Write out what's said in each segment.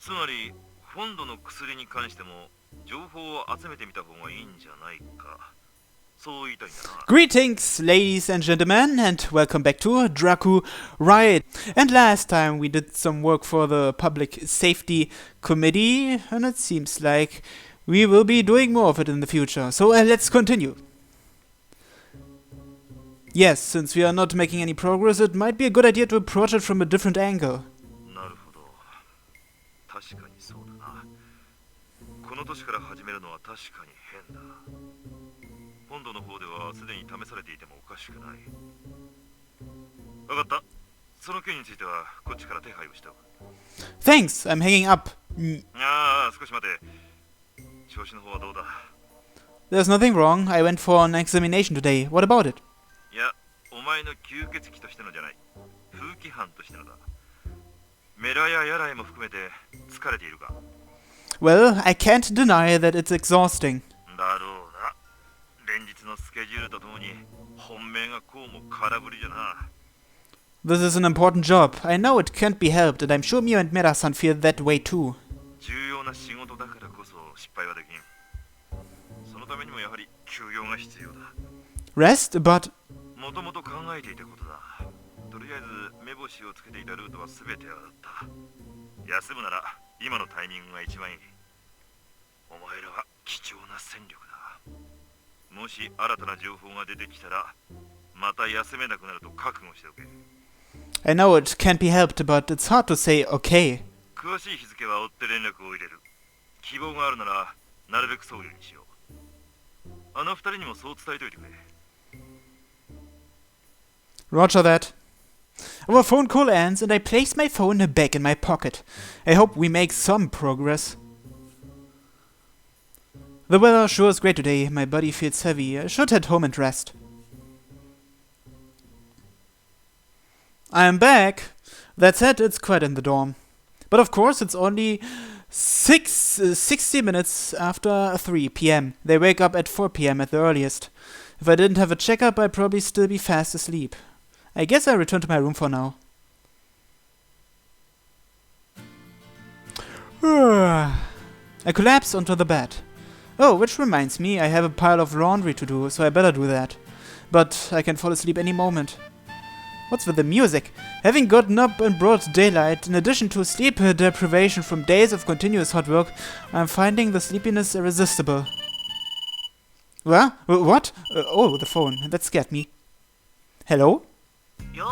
つまり本土の薬に関しても情報を集めてみた方がいいんじゃないか。そう言いたいんだな。 Greetings, ladies and gentlemen, and welcome back to Dracu-riot. And last time we did some work for the Public Safety Committee, and it seems like we will be doing more of it in the future. So let's continue. Yes, since we are not making any progress, it might be a good idea to approach it from a different angle. なるほど。確かにそうだな。この年から始めるのは確かに変だ。本土の方ではすでに試されていてもおかしくない。わかった。その件についてはこっちから手配をしたわ。 Thanks, I'm hanging up. ああ、少し待て。調子の方はどうだ？ There's nothing wrong. I went for an examination today. What about it? いや、お前の吸血鬼としてのじゃない。風紀犯としてのだ。メラやヤライも含めて疲れているか？ Well, I can't deny that it's exhausting. だろうな。連日のスケジュールとともに本命がこうも空振りじゃな。 This is an important job. I know it can't be helped, and I'm sure Mio and Mera-san feel that way too. 重要な仕事だからこそ失敗はできん。そのためにもやはり休養が必要だ。 Rest, but もともと考えていたことだ。とりあえず目星をつけていたルートは全て洗った。休むなら今のタイミングが一番いい。お前らは貴重な戦力だ。もし新たな情報が出てきたらまた休めなくなると覚悟しておけ。 I know it can't be helped, but it's hard to say okay. 詳しい日付は追って連絡を入れる。希望があるならなるべくそういうにしよう。あの二人にもそう伝えておいてくれ。 Roger that. Our phone call ends, and I place my phone back in my pocket. I hope we make some progress. The weather sure is great today. My body feels heavy. I should head home and rest. I'm back. That said, it's quiet in the dorm. But of course, it's only 60 minutes after 3 p.m. They wake up at 4 p.m. at the earliest. If I didn't have a checkup, I'd probably still be fast asleep. I guess I'll return to my room for now. I collapse onto the bed. Oh, which reminds me, I have a pile of laundry to do, so I better do that. But I can fall asleep any moment. What's with the music? Having gotten up in broad daylight, in addition to sleep deprivation from days of continuous hot work, I'm finding the sleepiness irresistible. What? What? Oh, the phone. That scared me. Hello? Yo,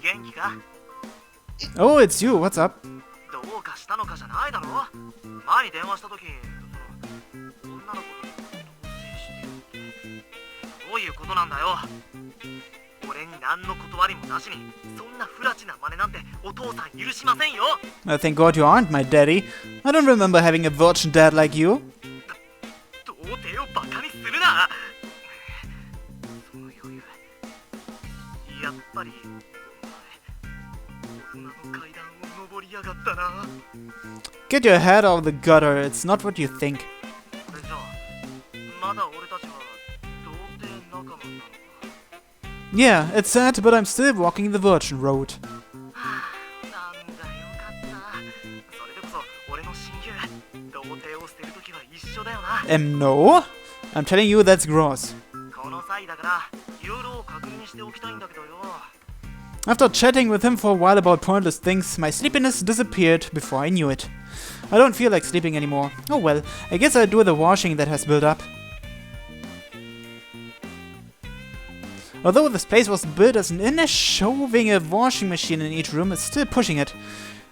元気か? Oh, it's you. What's up? どうかしたのかじゃないだろ? 前に電話した時、女の子と同棲してるってどういうことなんだよ? 俺に何の断りもなしにそんな不埒な真似なんてお父さん許しませんよ. Thank God you aren't my daddy. I don't remember having a virgin dad like you. 童貞をバカにするな. その余裕やっぱりお前大人の階段を登りやがったな. Get your head out of the gutter. It's not what you think. それじゃまだ俺たちは童貞仲間なのか? Yeah, it's sad, but I'm still walking the virgin road. なんだよかった。それでこそ俺の親友。童貞を捨てるときは一緒だよな。No? I'm telling you that's gross. この際だからいろいろ確認しておきたいんだけどよ。 After chatting with him for a while about pointless things, my sleepiness disappeared before I knew it. I don't feel like sleeping anymore. Oh well, I guess I'll do the washing that has built up. Although this place was built as an inn, shoving a washing machine in each room is still pushing it.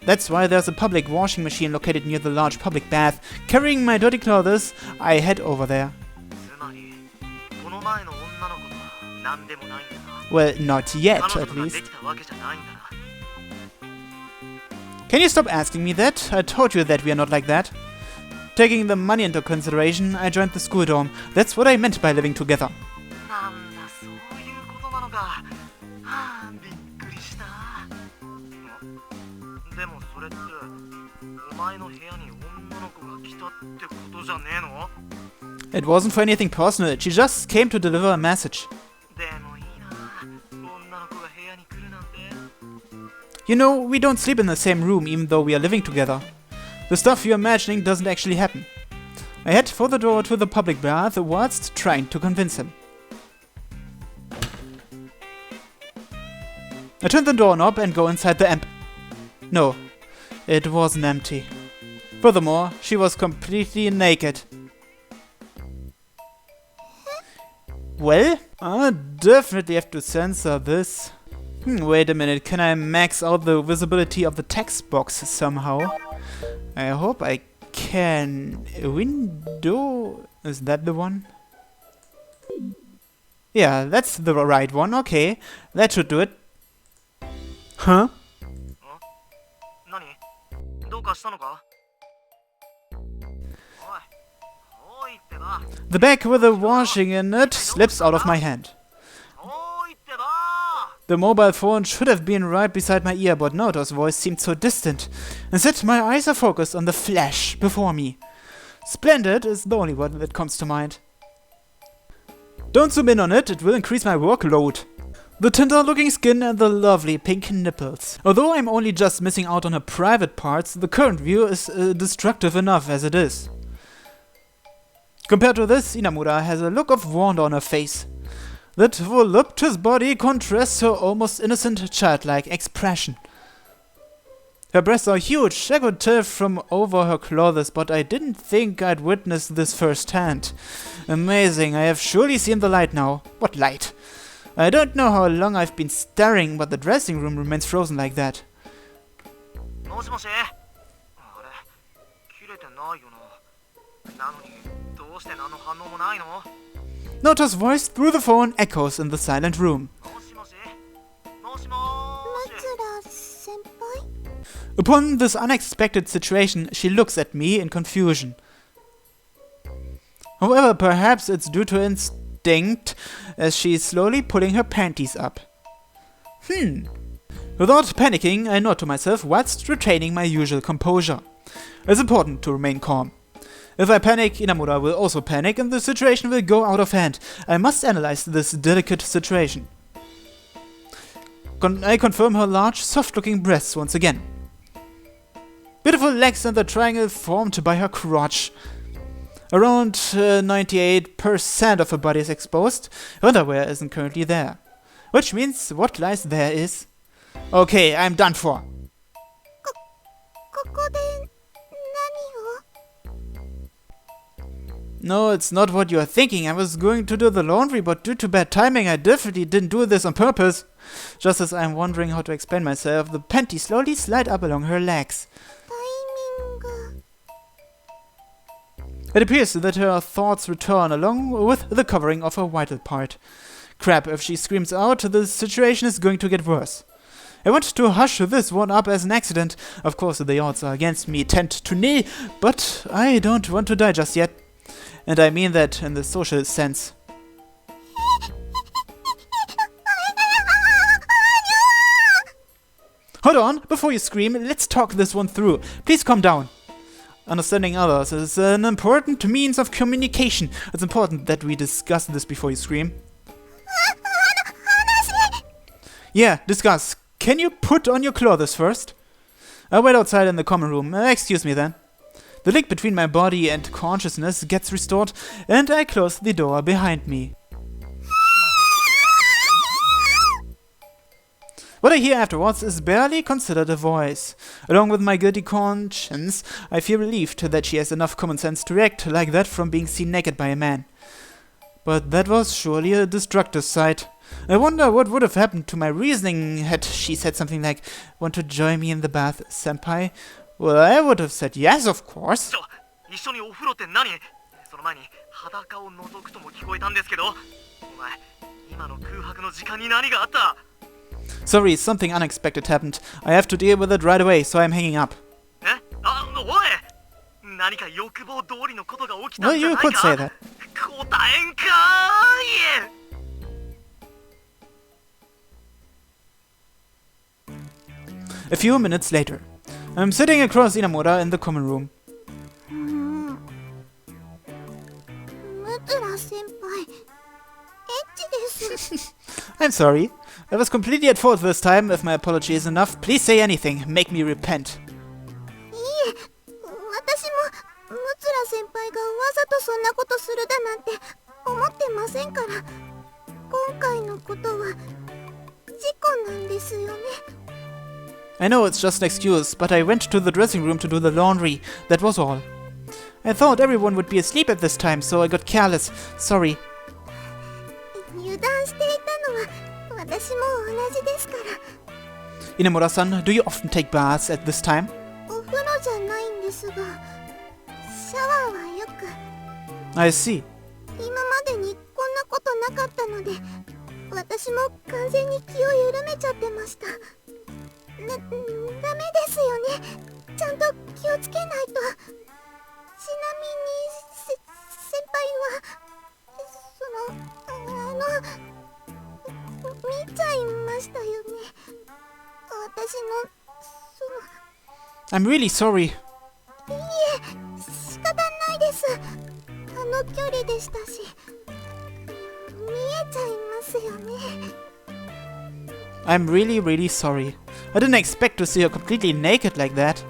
That's why there's a public washing machine located near the large public bath. Carrying my dirty clothes, I head over there. つまりこの前の女の子とは何でもないんだな。 Well, not yet, 彼 at 女がで least. きたわけじゃないんだな。 Can you stop asking me that? I told you that we are not like that. Taking the money into consideration, I joined the school dorm. That's what I meant by living together. なんだそういうことなのか。はあ、びっくりした。でもそれってお前の部屋に女の子が来たってことじゃねえの? It wasn't for anything personal. She just came to deliver a message. でもいいな。女の子が部屋に来るなんて。 You know, we don't sleep in the same room even though we are living together. The stuff you're imagining doesn't actually happen. I head for the door to the public bath whilst trying to convince him. I turn the doorknob and go inside the No, it wasn't empty. Furthermore, she was completely naked. Well, I definitely have to censor this. Wait a minute, can I max out the visibility of the text box somehow? I hope I can. Window? Is that the one? Yeah, that's the right one, okay. That should do it. Huh? 何どうかしたのかおいってば The bag with the washing in it slips out of my hand. おいってば The mobile phone should have been right beside my ear, but Naoto's voice seemed so distant. Instead, my eyes are focused on the flash before me. Splendid is the only word that comes to mind. Don't zoom in on it, it will increase my workload. The tender-looking skin and the lovely pink nipples. Although I'm only just missing out on her private parts, the current view is destructive enough as it is. Compared to this, Inamura has a look of wonder on her face. That voluptuous body contrasts her almost innocent, childlike expression. Her breasts are huge, I could tell from over her clothes, but I didn't think I'd witnessed this firsthand. Amazing, I have surely seen the light now. What light? I don't know how long I've been staring, but the dressing room remains frozen like that. もしもしあれ切れてないよななのにどうして何の反応もないの Naoto's voice through the phone echoes in the silent room. もしもしもしもーし Upon this unexpected situation, she looks at me in confusion. However, perhaps it's due to instinct, as she's slowly pulling her panties up. Without panicking, I nod to myself whilst retaining my usual composure. It's important to remain calm. If I panic, Inamura will also panic and the situation will go out of hand. I must analyze this delicate situation. I confirm her large, soft-looking breasts once again. Beautiful legs and the triangle formed by her crotch. Around 98% of her body is exposed. Her underwear isn't currently there. Which means what lies there is... Okay, I'm done for. No, it's not what you're thinking. I was going to do the laundry, but due to bad timing, I definitely didn't do this on purpose. Just as I'm wondering how to explain myself, the panties slowly slide up along her legs. It appears that her thoughts return along with the covering of her vital part. Crap, if she screams out, the situation is going to get worse. I want to hush this one up as an accident. Of course, the odds are against me 10 to nil, but I don't want to die just yet. And I mean that in the social sense. Hold on, before you scream, let's talk this one through. Please calm down. Understanding others is an important means of communication. It's important that we discuss this before you scream. Yeah, discuss. Can you put on your clothes first? I'll wait outside in the common room. Excuse me then. The link between my body and consciousness gets restored, and I close the door behind me. What I hear afterwards is barely considered a voice. Along with my guilty conscience, I feel relieved that she has enough common sense to react like that from being seen naked by a man. But that was surely a destructive sight. I wonder what would have happened to my reasoning had she said something like, "Want to join me in the bath, senpai?" Well, I would have said yes, of course. 一緒にお風呂って何その前に裸を覗くとも聞こえたんですけどお前今の空白の時間に何があった Sorry, something unexpected happened. I have to deal with it right away, so I'm hanging up. えあおい何か欲望通りのことが起きた Well, んじゃ you ない could say か that. 答えんかーい A few minutes later, I'm sitting across Inamura in the common room. I'm sorry. I was completely at fault this time. If my apology is enough, please say anything. Make me repent. 輩がわざとそんなことするだなんて思ってませんから。今回のことは事故なんですよね。 I know it's just an excuse, but I went to the dressing room to do the laundry. That was all. I thought everyone would be asleep at this time, so I got careless. Sorry. 油断していたのは私も同じですから。 Inemura-san, do you often take baths at this time? お風呂じゃないんですが、シャワーはよく。 I see. 今までにこんなことなかったので、私も完全に気を緩めちゃってました。ダメですよね。ちゃんと気をつけないと。ちなみに先輩は見ちゃいましたよね。私のI'm really sorry. いいえ、仕方ないです。あの距離でしたし、見えちゃいますよね。 I'm really, really sorry. I didn't expect to see her completely naked like that.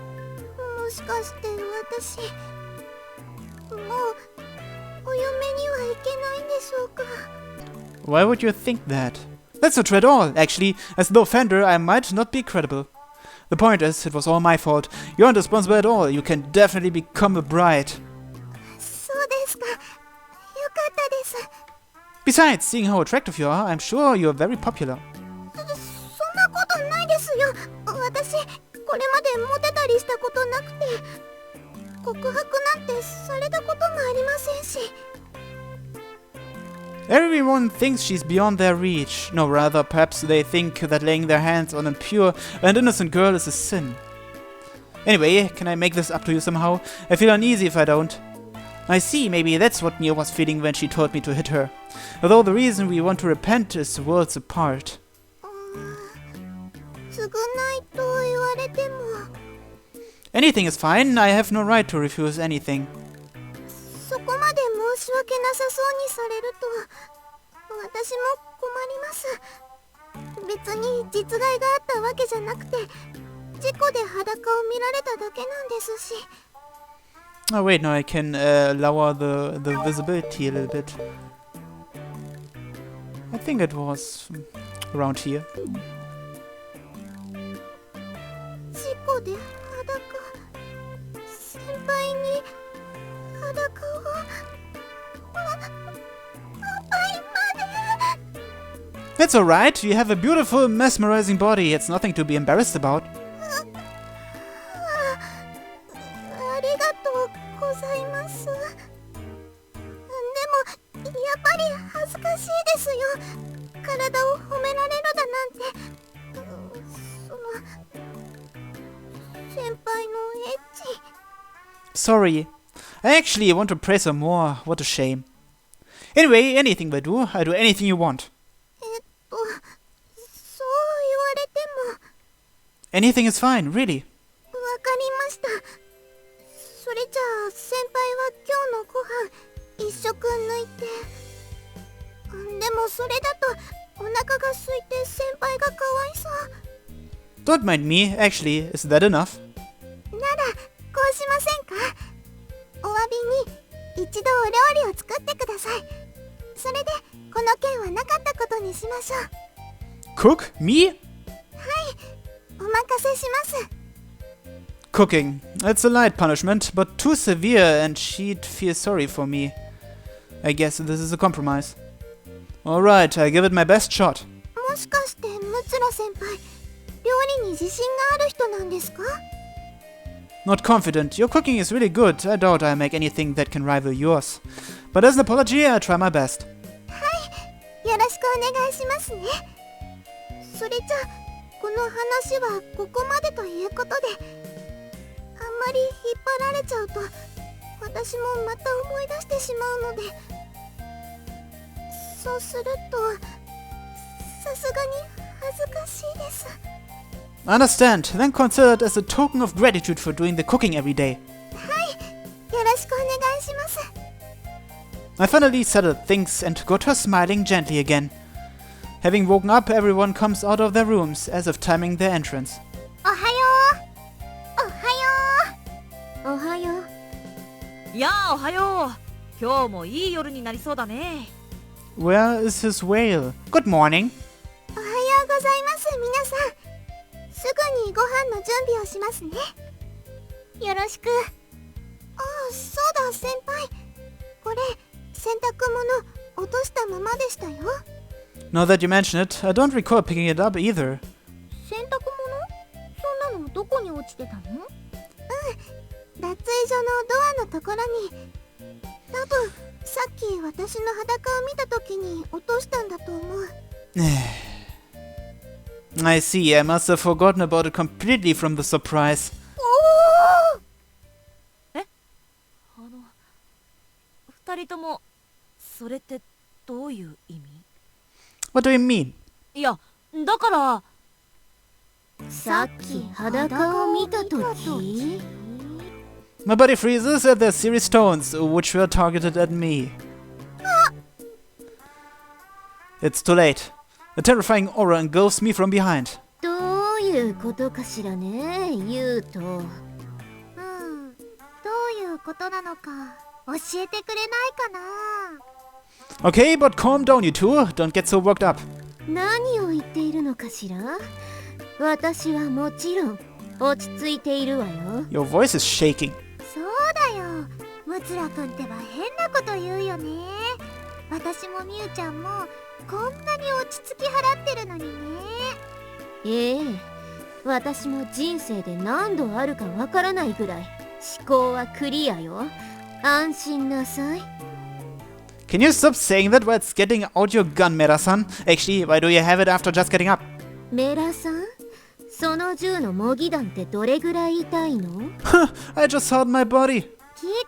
もしかして私、もうお嫁には行けないんでしょうか。 Why would you think that? That's not true at all, actually. As the offender, I might not be credible. The point is, it was all my fault. You aren't responsible at all. You can definitely become a bride. そうですか。よかったです。 Besides, seeing how attractive you are, I'm sure you're very popular. そんなことないですよ。私、これまでモテたりしたことなくて、告白なんてされたこともありませんし。 Everyone thinks she's beyond their reach. No, rather, perhaps they think that laying their hands on a pure and innocent girl is a sin. Anyway, can I make this up to you somehow? I feel uneasy if I don't. I see, maybe that's what Mia was feeling when she told me to hit her. Although the reason we want to repent is worlds apart. 償いと言われても。 Anything is fine. I have no right to refuse anything. そこまで申し訳なさそうにされると私も困ります。別に実害があったわけじゃなくて、事故で裸を見られただけなんですし。 Oh wait, no, I can lower the visibility a little bit. I think it was around here. 事故で裸、先輩に裸を、That's alright. You have a beautiful, mesmerizing body. It's nothing to be embarrassed about. ありがとうございます。でもやっぱり恥ずかしいですよ。体を褒められるだなんて。先輩のエッチ。 Sorry. I actually want to praise her more. What a shame. Anyway, anything I do anything you want. そう言われても。 Anything is fine, really. わかりました。それじゃあ先輩は今日のご飯一食抜いて。でもそれだとお腹が空いて先輩がかわいそう。 Don't mind me. Actually, is that enough? ならこうしませんか。お詫びに一度お料理を作ってください。それでこの件はなかったことにしましょう。 Cook? Me? はい、お任せします。 Cooking. It's a light punishment, but too severe and she'd feel sorry for me. I guess this is a compromise. Alright, I give it my best shot. もしかしてムツラ先輩、料理に自信がある人なんですか？ Not confident. Your cooking is really good. I doubt I'll make anything that can rival yours. But as an apology, I'll try my best. はい、よろしくお願いしますね。それじゃあこの話はここまでということで、あんまり引っ張られちゃうと私もまた思い出してしまうので、そうするとさすがに恥ずかしいです。 Understand. Then consider it as a token of gratitude for doing the cooking every day. はい、よろしくお願いします。 I finally settled things and got her smiling gently again. Having woken up, everyone comes out of their rooms as if timing their entrance. おはよう。おはよう。おはよう。やあ、おはよう。今日もいい夜になりそうだね。 Where is his whale? Good morning. おはようございます皆さん。すぐにご飯の準備をしますね。よろしく。ああ、そうだ先輩。これ洗濯物落としたままでしたよ。 Now that you mention it, I don't recall picking it up either. 洗濯物？そんなのどこに落ちてたの？脱衣所のドアのところに。多分さっき私の裸を見た時に落としたんだと思う。I see, I must have forgotten about it completely from the surprise. 二人ともそれってどういう意味？ What do you mean? いや、だからさっき裸を見た時？ My body freezes at their serious tones, which were targeted at me. It's too late. A terrifying aura engulfs me from behind. どういうことかしらね、ユウト。どういうことなのか教えてくれないかな。 Okay, but calm down, you two. Don't get so worked up. 何を言っているのかしら。私はもちろん落ち着いているわよ。 Your voice is shaking. そうだよ。ムツラ君ってば変なこと言うよね。私もミュウちゃんもこんなに落ち着き払ってるのにね。ええ、私も人生で何度あるかわからないぐらい思考はクリアよ。安心なさい。 Can you stop saying that while it's getting out your gun, Mera-san? Actually, why do you have it after just getting up? メラさん、その銃の模擬弾ってどれぐらい痛いの？ I just hurt my body. 聞い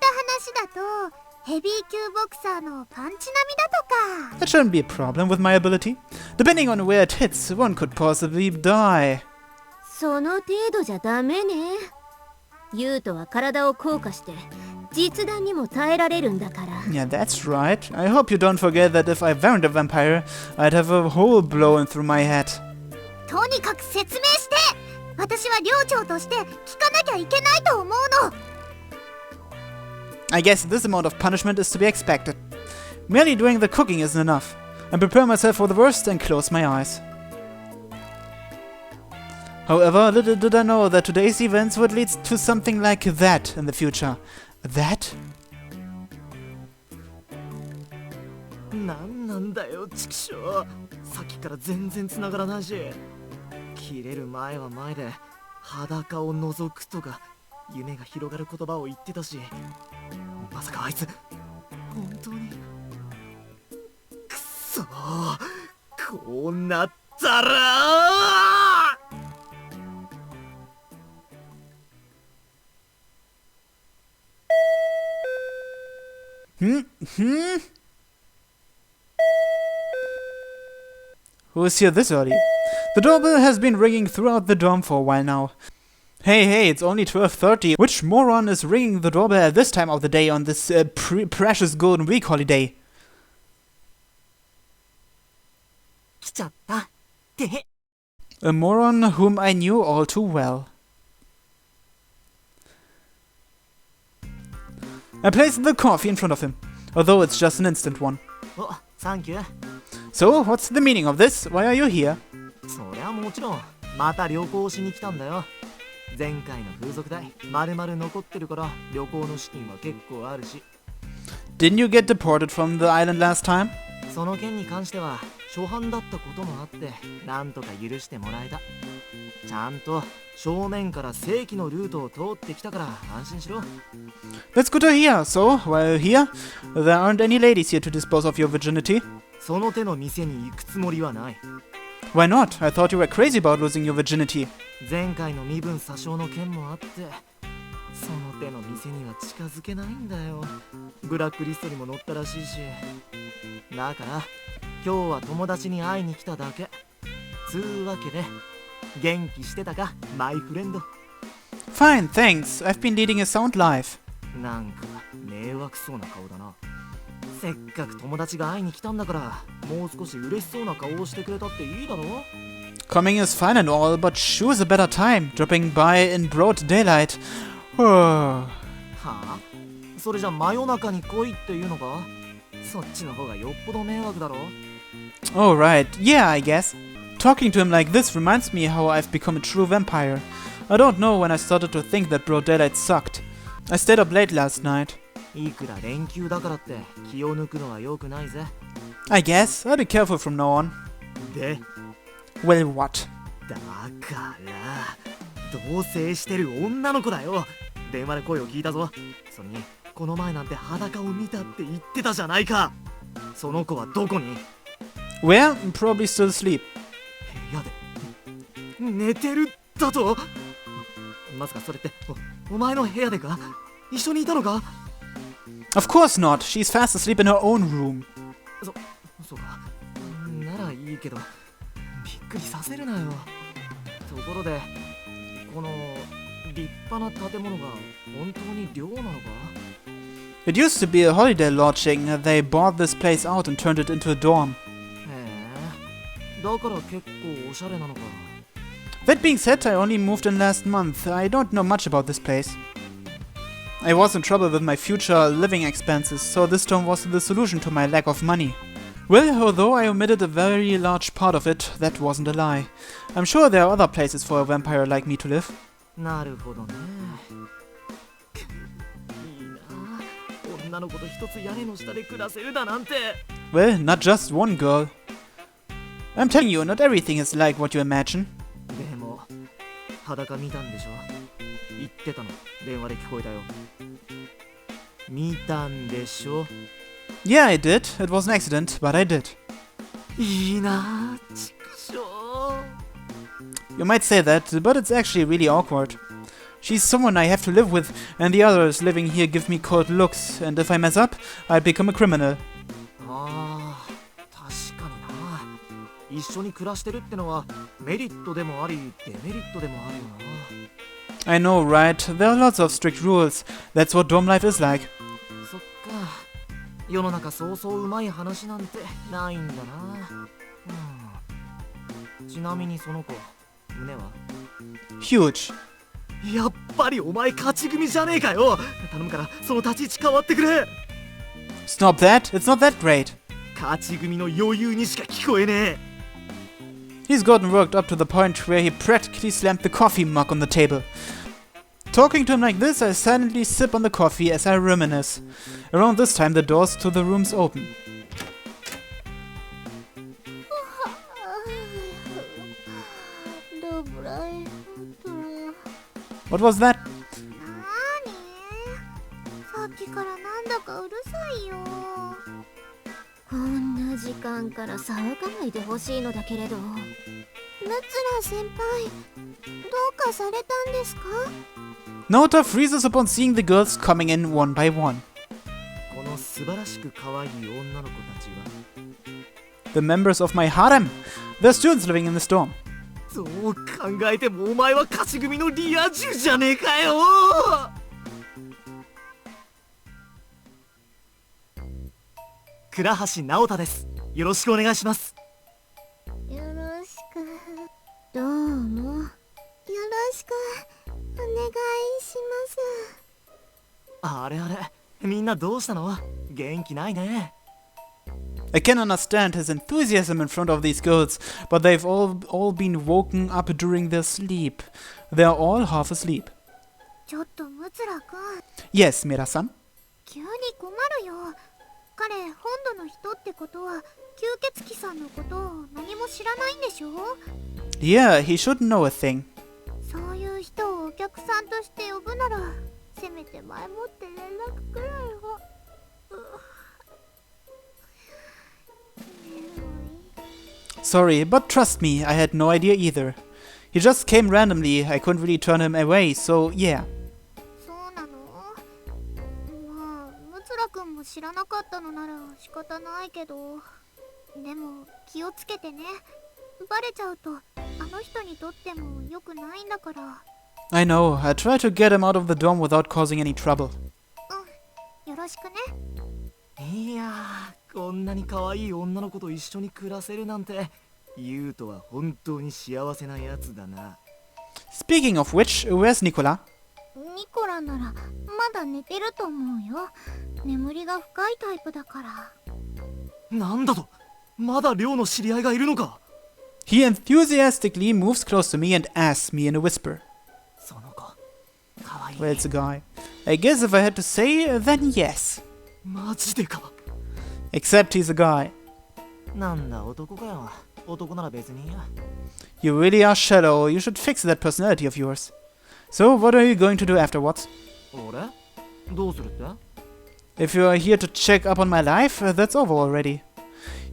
た話だとヘビー級ボクサーのパンチ並みだとか。 That shouldn't be a problem with my ability. Depending on where it hits, one could possibly die. その程度じゃダメね。ユウトは体を硬化して実弾にも耐えられるんだから。 Yeah, that's right. I hope you don't forget that if I weren't a vampire, I'd have a hole blown through my head. とにかく説明して。私は寮長として聞かなきゃいけないと思うの。 I guess this amount of punishment is to be expected. Merely doing the cooking isn't enough. I prepare myself for the worst and close my eyes. However, little did I know that today's events would lead to something like that in the future. That? なんなんだよチキショー。さっきから全然繋がらないし。切れる前は前で裸を覗くとか夢が広がる言葉を言ってたし、まさかあいつ本当に。くそー、こうなったらWho's here this early? The doorbell has been ringing throughout the dorm for a while now. Hey, it's only 12:30. Which moron is ringing the doorbell at this time of the day on this precious Golden Week holiday? 来ちゃったって。 A moron whom I knew all too well. I placed the coffee in front of him, although it's just an instant one. お、サンキュー。 So, what's the meaning of this? Why are you here? そりゃもちろんまた旅行しに来たんだよ。前回の風俗代まるまる残ってるから旅行の資金は結構あるし。 Didn't you get deported from the island last time? その件に関しては初犯だったこともあってなんとか許してもらえた。ちゃんと正面から正規のルートを通ってきたから安心しろ。 That's good to hear. So, while here, there aren't any ladies here to dispose of your virginity. その手の店に行くつもりはない。 Why not? I thought you were crazy about losing your virginity. 前回の身分詐称の件もあってその手の店には近づけないんだよ。ブラックリストにも載ったらしいし。だから今日は友達に会いに来ただけ。つうわけで元気してたかマイフレンド。 Fine, thanks. I've been leading a sound life. なんか迷惑そうな顔だな。せっかく友達が会いに来たんだからもう少し嬉しそうな顔をしてくれたっていいだろ。 Coming is fine and all, but choose a better time. Dropping by in broad daylight. Oh. はあ、それじゃ真夜中に来いっていうのか？そっちの方がよっぽど迷惑だろ。 Oh, right. Yeah, I guess. Talking to him like this reminds me how I've become a true vampire. I don't know when I started to think that broad daylight sucked. I stayed up late last night. いくら連休だからって気を抜くのは良くないぜ。 I guess. I'll be careful from now on. で、 Well, what? だから同棲してる女の子だよ。電話で声を聞いたぞ。それにこの前なんて裸を見たって言ってたじゃないか。その子はどこに？ Where? Probably still asleep. 部屋で寝てるだと？まさかそれってお前の部屋でか？一緒にいたのか？ Of course not. She's fast asleep in her own room. そうか。ならいいけど、びっくりさせるなよ。ところで、この立派な建物が本当に寮なのか？ It used to be a holiday lodging. They bought this place out and turned it into a dorm. へえ、だから結構おしゃれなのか。 That being said, I only moved in last month. I don't know much about this place. I was in trouble with my future living expenses, so this dorm was the solution to my lack of money. Well, although I omitted a very large part of it, that wasn't a lie. I'm sure there are other places for a vampire like me to live. なるほどね。いいな、女の子と一つ屋根の下で暮らせるだなんて。 Well, not just one girl. I'm telling you, not everything is like what you imagine. でも裸見たんでしょ？言ってたの、電話で聞こえたよ。見たんでしょ？ Yeah, I did. It was an accident, but I did. いいな、ちくしょう。 You might say that, but it's actually really awkward. She's someone I have to live with, and the others living here give me cold looks, and if I mess up, I'll become a criminal. ああ、確かにな。一緒に暮らしてるってのはメリットでもありデメリットでもあるよな。 I know, right? There are lots of strict rules. That's what dorm life is like. そっか、世の中そうそううまい話なんてないんだな。ちなみにその子、胸は？ Huge. やっぱりお前勝ち組じゃねえかよ。頼むからその立ち位置変わってくれ。 Stop that. It's not that great. 勝ち組の余裕にしか聞こえねえ。 He's gotten worked up to the point where he practically slammed the coffee mug on the table. Talking to him like this, I silently sip on the coffee as I reminisce. Around this time, the doors to the rooms open. What was that? なーに？さっきからなんだかうるさいよ。こんな時間から騒がないでほしいのだけれど。ムツラ先輩、どうかされたんですか？ Nota freezes upon seeing the girls coming in one by one. この素晴らしく可愛い女の子たちは The members of my harem. They're students living in this dorm. どう考えてもお前は勝ち組のリア充じゃねえかよ。倉橋直太です。よろしくお願いします。よろしく。どうも。よろしくお願いします。あれあれ、みんなどうしたの？元気ないね。I can understand his enthusiasm in front of these girls, but they've all been woken up during their sleep. They're all half asleep. ちょっとムツラくん、 Yes, Mira-san. 急に困るよ。彼、本土の人ってことは、吸血鬼さんのことを何も知らないんでしょ？ Yeah, he should know a thing. そういう人をお客さんとして呼ぶなら、せめて前もって連絡くらいは。Sorry, but trust me, I had no idea either. He just came randomly, I couldn't really turn him away, so yeah. そうなの？まあ、ムツラくんも知らなかったのなら仕方ないけど。でも、気をつけてね。バレちゃうと、あの人にとっても良くないんだから。I know, I tried to get him out of the dorm without causing any trouble. うん、よろしくね。いやー、こんなに可愛い女の子と一緒に暮らせるなんて、ユウトは本当に幸せなやつだな。 Speaking of which, where's Nicola? ニコラならまだ寝てると思うよ。眠りが深いタイプだから。なんだと、まだ寮の知り合いがいるのか。 He enthusiastically moves close to me and asks me in a whisper. その子かわいい。 Well, it's a guy. I guess if I had to say, then yes. マジでか。 Except he's a guy. なんだ男かよ。男なら別にいいや。 You really are shallow. You should fix that personality of yours. So, what are you going to do afterwards? 俺どうするって？ If you are here to check up on my life, that's over already.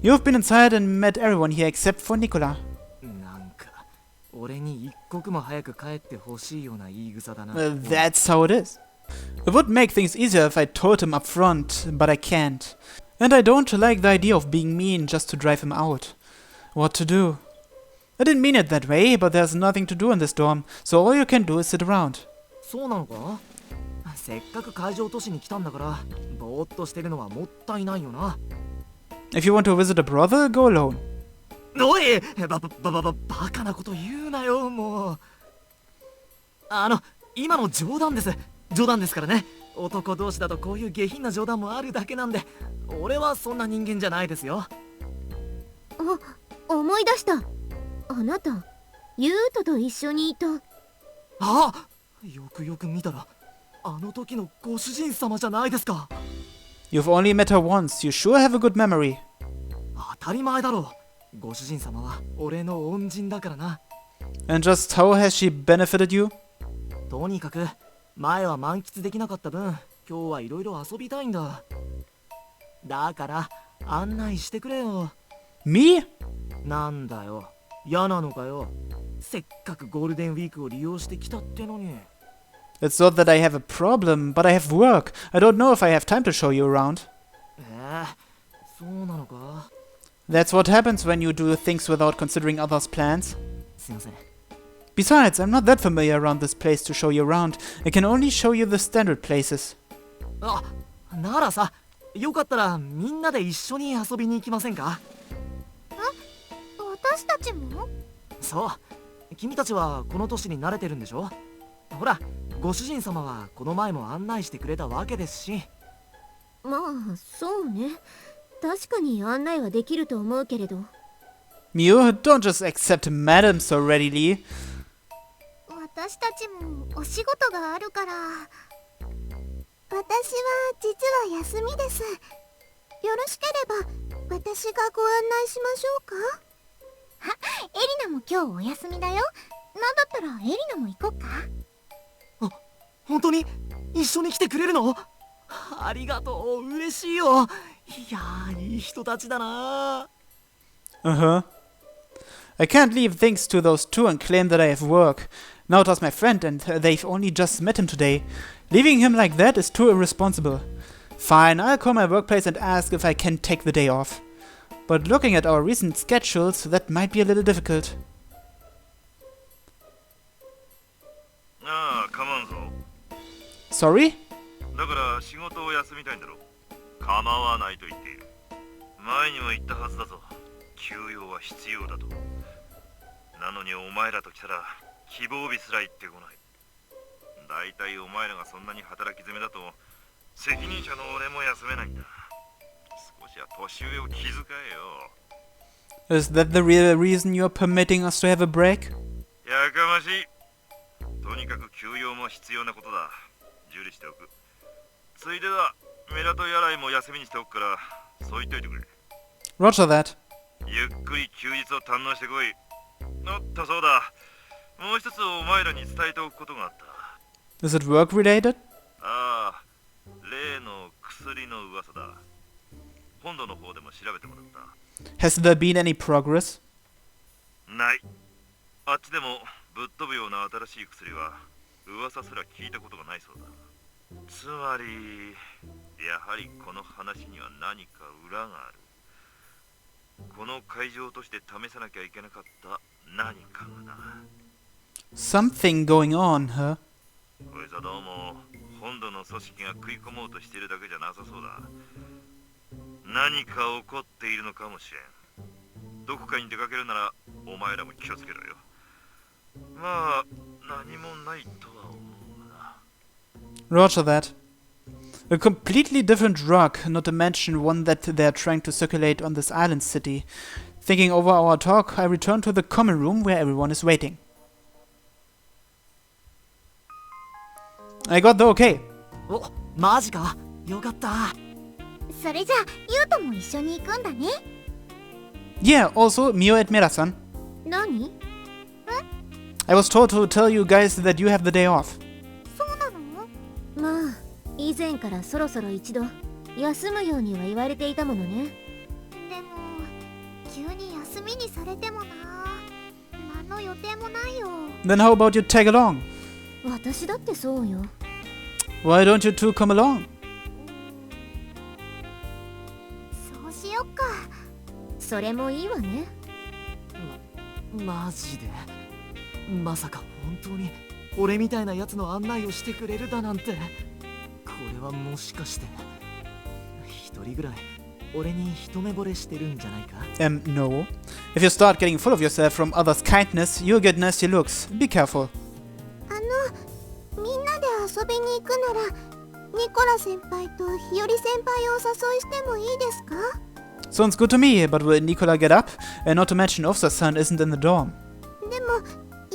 You've been inside and met everyone here except for Nicola. なんか俺に一刻も早く帰ってほしいような言い草だな。 That's how it is. It would make things easier if I told him up front, but I can't. And I don't like the idea of being mean just to drive him out. What to do? I didn't mean it that way, but there's nothing to do in this dorm, so all you can do is sit around. そうなのか？せっかく海上都市に来たんだからぼーっとしてるのはもったいないよな。 If you want to visit a brother, go alone. おい、バカなこと言うなよ、もう。今の冗談です。冗談ですからね。男同士だとこういう下品な冗談もあるだけなんで、俺はそんな人間じゃないですよ。思い出した。あなた、ユートと一緒にいた。あ、よくよく見たら、あの時のご主人様じゃないですか。 You've only met her once. You sure have a good memory. 当たり前だろう。ご主人様は俺の恩人だからな。 And just how has she benefited you? とにかく前は満喫できなかった分、今日はいろいろ遊びたいんだ。だから案内してくれよ。 Me? なんだよ、嫌なのかよ。せっかくゴールデンウィークを利用してきたってのに。 It's not that I have a problem, but I have work. I don't know if I have time to show you around. そうなのか。 That's what happens when you do things without considering others' plans. すいません。 Besides, I'm not that familiar around this place to show you around. I can only show you the standard places. あ、ならさ、よかったらみんなで一緒に遊びに行きませんか？私たちも？そう、君たちはこの都市に慣れてるんでしょ？ほら、ご主人様はこの前も案内してくれたわけですし。まあ、そうね。確かに案内はできると思うけれど。Mew, don't just accept Madam so readily. 私たちもお仕事があるから。私は実は休みです。よろしければ私がご案内しましょうか？あ、エリナも今日お休みだよ。なんだったらエリナも行こうか。本当に一緒に来てくれるの？ありがとう、嬉しいよ。いやー、いい人たちだな。 Uh-huh. I can't leave things to those two and claim that I have work. Naota's my friend and they've only just met him today. Leaving him like that is too irresponsible. Fine, I'll call my workplace and ask if I can take the day off. But looking at our recent schedules, that might be a little difficult. ああ、構わんぞ。 Sorry? だから仕事を休みたいんだろ。構わないと言っている。前にも言ったはずだぞ。休養は必要だと。なのにお前らと来たら希望日すら言ってこない。だいたいお前らがそんなに働き詰めだと責任者の俺も休めないんだ。少しは年上を気遣えよ。 Is that the real reason you're permitting us to have a break? やかましい。とにかく休養も必要なことだ。受理しておく。ついでだ、メラとヤライも休みにしておくから、そう言っといてくれ。 Roger that. ゆっくり休日を堪能してこい。おっとそうだ。もう一つお前らに伝えておくことがあった。 Is it work related? ああ、例の薬の噂だ。本土の方でも調べてもらった。 Has there been any progress? ない。あっちでもぶっ飛ぶような新しい薬は噂すら聞いたことがないそうだ。つまり、やはりこの話には何か裏がある。この会場として試さなきゃいけなかった何かがな。 Something going on, huh? こいつはどうも本土の組織が食い込もうとしているだけじゃなさそうだ。何か起こっているのかもしれん。どこかに出かけるならお前らも気をつけろよ。まあ何もないとは思うがな。Roger that. A completely different drug, not to mention one that they're trying to circulate on this island city. Thinking over our talk, I return to the common room where everyone is waiting. I got the okay. お、マジか。よかった。それじゃあユウとも一緒に行くんだね。 Yeah, also, Mio and Mira-san. 何？ I was told to tell you guys that you have the day off. そうなの？まあ以前からそろそろ一度休むようには言われていたものね。でも急に休みにされてもな。何の予定もないよ。 Then how about you tag along? 私だってそうよ。 Why don't you two come along? そうしよっか。それもいいわね。マジでまさか本当に俺みたいなやつの案内をしてくれるだなんて。これはもしかして一人ぐらい俺に一目惚れしてるんじゃないか？ No. If you start getting full of yourself from others' kindness, you'll get nasty looks. Be careful. みんなで遊びに行くならニコラ先輩と日和先輩をお誘いしてもいいですか？ Sounds good to me, but will Nicola get up? And not to mention Ofsa-san isn't in the dorm. でも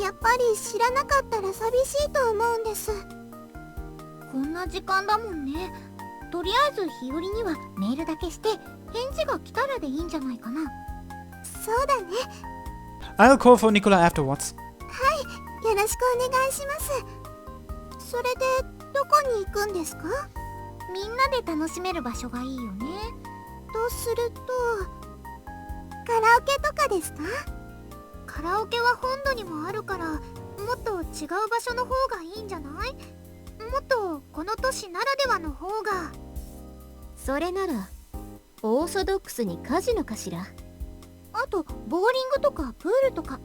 やっぱり知らなかったら寂しいと思うんです。こんな時間だもんね。とりあえず日和にはメールだけして返事が来たらでいいんじゃないかな。そうだね。 I'll call for Nicola afterwards. よろしくお願いします。それでどこに行くんですか？みんなで楽しめる場所がいいよね。とするとカラオケとかですか？カラオケは本土にもあるからもっと違う場所の方がいいんじゃない？もっとこの都市ならではの方が。それならオーソドックスにカジノかしら。あとボーリングとかプールとか。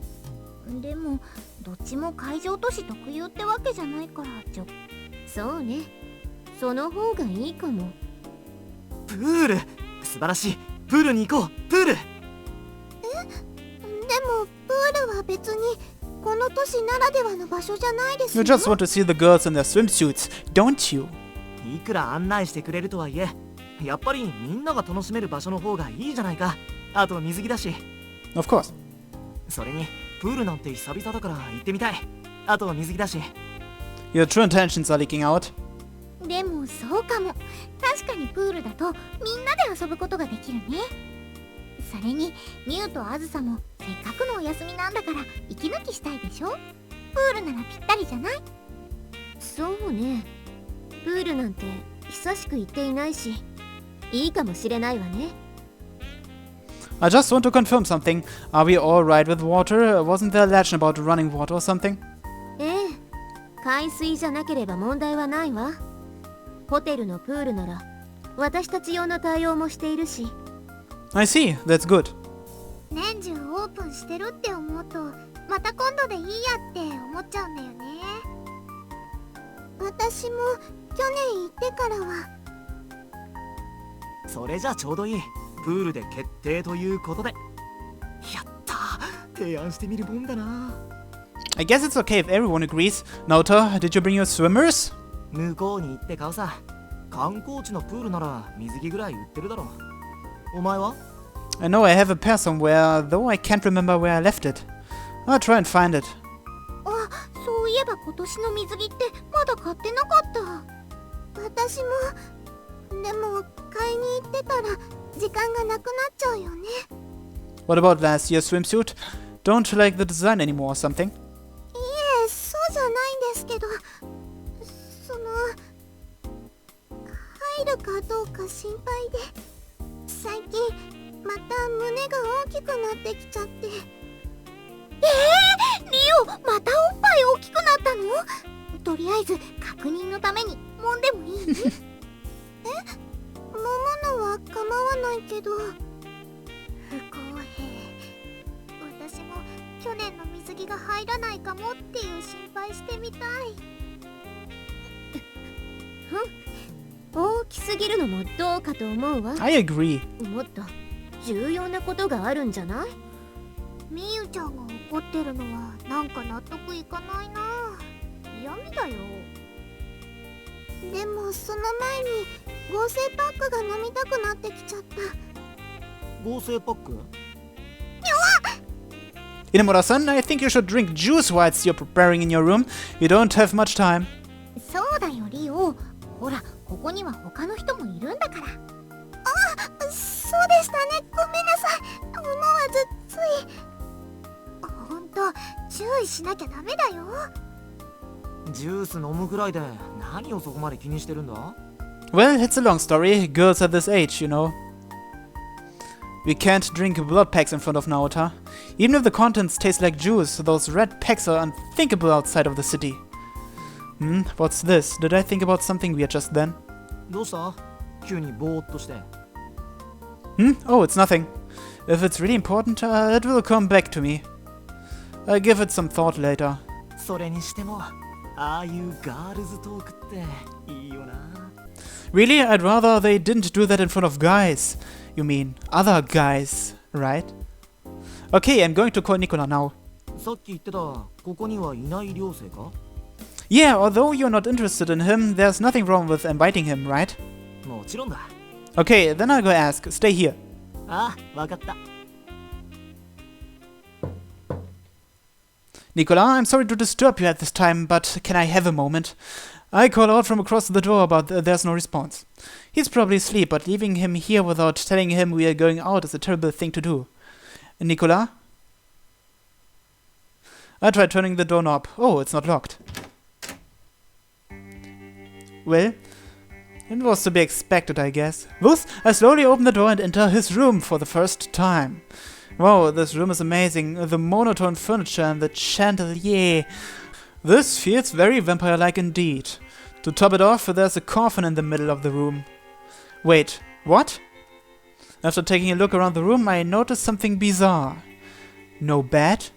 でもどっちも海上都市特有ってわけじゃないからそうね。その方がいいかも。プール素晴らしい。プールに行こう。プール。でもプールは別にこの都市ならではの場所じゃないです You よ。 just want to see the girls in their swimsuits, don't you? いくら案内してくれるとはいえやっぱりみんなが楽しめる場所の方がいいじゃないか。あと水着だし。 Of course. それにプールなんて久々だから行ってみたい。あと水着だし。 Your true intentions are leaking out. でもそうかも。確かにプールだとみんなで遊ぶことができるね。それにミュウとアズサもせっかくのお休みなんだから息抜きしたいでしょ。プールならぴったりじゃない？そうね。プールなんて久しく行っていないしいいかもしれないわね。 I just want to confirm something. Are we all right with water? Wasn't there a legend about running water or something? ええ、海水じゃなければ問題はないわ。ホテルのプールなら私たち用の対応もしているし。 I see. That's good. 年中オープンしてるって思うとまた今度でいいやって思っちゃうんだよね。私も去年行ってからは。それじゃちょうどいい。プールで決定ということで。やったー。提案してみるもんだな。 I guess it's okay if everyone agrees. Naota, did you bring your swimmers? 向こうに行って買うさ。観光地のプールなら水着ぐらい売ってるだろう。お前は？ I know I have a pair somewhere, though I can't remember where I left it. I'll try and find it. あ、そういえば今年の水着ってまだ買ってなかった。私も。でも買いに行ってたら時間がなくなっちゃうよね。 What about last year's swimsuit? Don't you like the design anymore or something? いえ、そうじゃないんですけど、その入るかどうか心配で、最近また胸が大きくなってきちゃって。リオ、またおっぱい大きくなったの？とりあえず確認のために揉んでもいい？揉むのは構わないけど。不公平。私も去年の水着が入らないかもっていう心配してみたい。大きすぎるのもどうかと思うわ。 I agree. もっと重要なことがあるんじゃない？みゆちゃんが怒ってるのはなんか納得いかないな。嫌味だよ。でもその前に合成パックが飲みたくなってきちゃった。合成パック？ Inamura-san, I think you should drink juice whilst you're preparing in your room. You don't have much time. そうだよリオ。ほらここには他の人もいるんだから。あ、そうでしたね。ごめんなさい。思わずつい。ほんと注意しなきゃダメだよ。ジュース飲むくらいで何をそこまで気にしてるんだ？ Well, it's a long story. Girls at this age, you know. We can't drink blood packs in front of Naota. Even if the contents taste like juice, those red packs are unthinkable outside of the city. What's this? Did I think about something weird just then? どうした？急にぼーっとして。Oh, it's nothing. If it's really important, it will come back to me. I'll give it some thought later. それにしても、ああいうガールズトークっていいよな。Really? I'd rather they didn't do that in front of guys. You mean other guys, right? Okay, I'm going to call Nicola now. さっき言ってた、ここにはいない寮生か？ Yeah, although you're not interested in him, there's nothing wrong with inviting him, right? もちろんだ。Okay, then I'll go ask. Stay here. ああ、わかった。Nicola, I'm sorry to disturb you at this time, but can I have a moment? I call out from across the door, but there's no response. He's probably asleep, but leaving him here without telling him we are going out is a terrible thing to do. Nicola? I tried turning the doorknob. Oh, it's not locked. Well, it was to be expected, I guess. Thus, I slowly open the door and enter his room for the first time. Wow, this room is amazing. The monotone furniture and the chandelier. This feels very vampire-like indeed. To top it off, there's a coffin in the middle of the room. Wait, what? After taking a look around the room, I noticed something bizarre. No bed?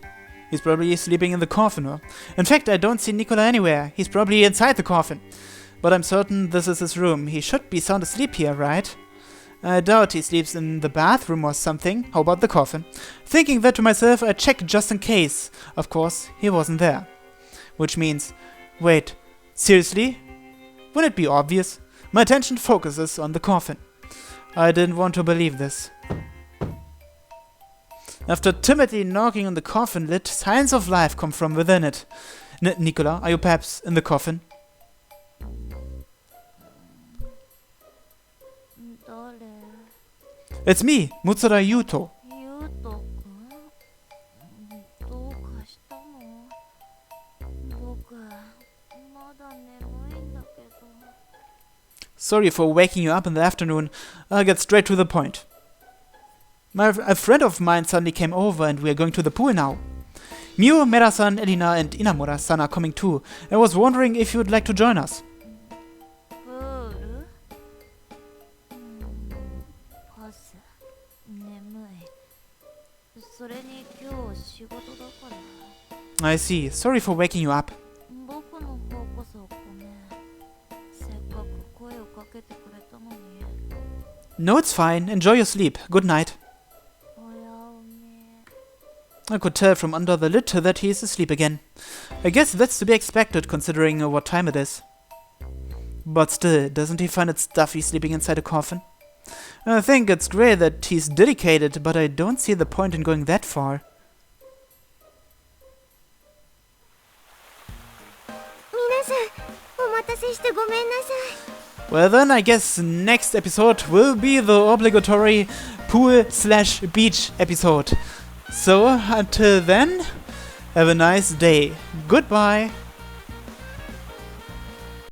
He's probably sleeping in the coffin. Huh? In fact, I don't see Nicola anywhere. He's probably inside the coffin. But I'm certain this is his room. He should be sound asleep here, right? I doubt he sleeps in the bathroom or something. How about the coffin? Thinking that to myself, I checked just in case. Of course, he wasn't there. Which means... Wait, seriously? Wouldn't it be obvious? My attention focuses on the coffin. I didn't want to believe this. After timidly knocking on the coffin lid, signs of life come from within it. Nicola, are you perhaps in the coffin? It's me, Mutsura Yuto. Sorry for waking you up in the afternoon. I'll get straight to the point. A friend of mine suddenly came over and we are going to the pool now. Miu, Mera-san, Elina and Inamura-san are coming too. I was wondering if you would like to join us. I see. Sorry for waking you up. No, it's fine. Enjoy your sleep. Good night. I could tell from under the lid that he is asleep again. I guess that's to be expected considering what time it is. But still, doesn't he find it stuffy sleeping inside a coffin? I think it's great that he's dedicated, but I don't see the point in going that far. Well then, I guess next episode will be the obligatory pool/beach episode. So, until then, have a nice day. Goodbye.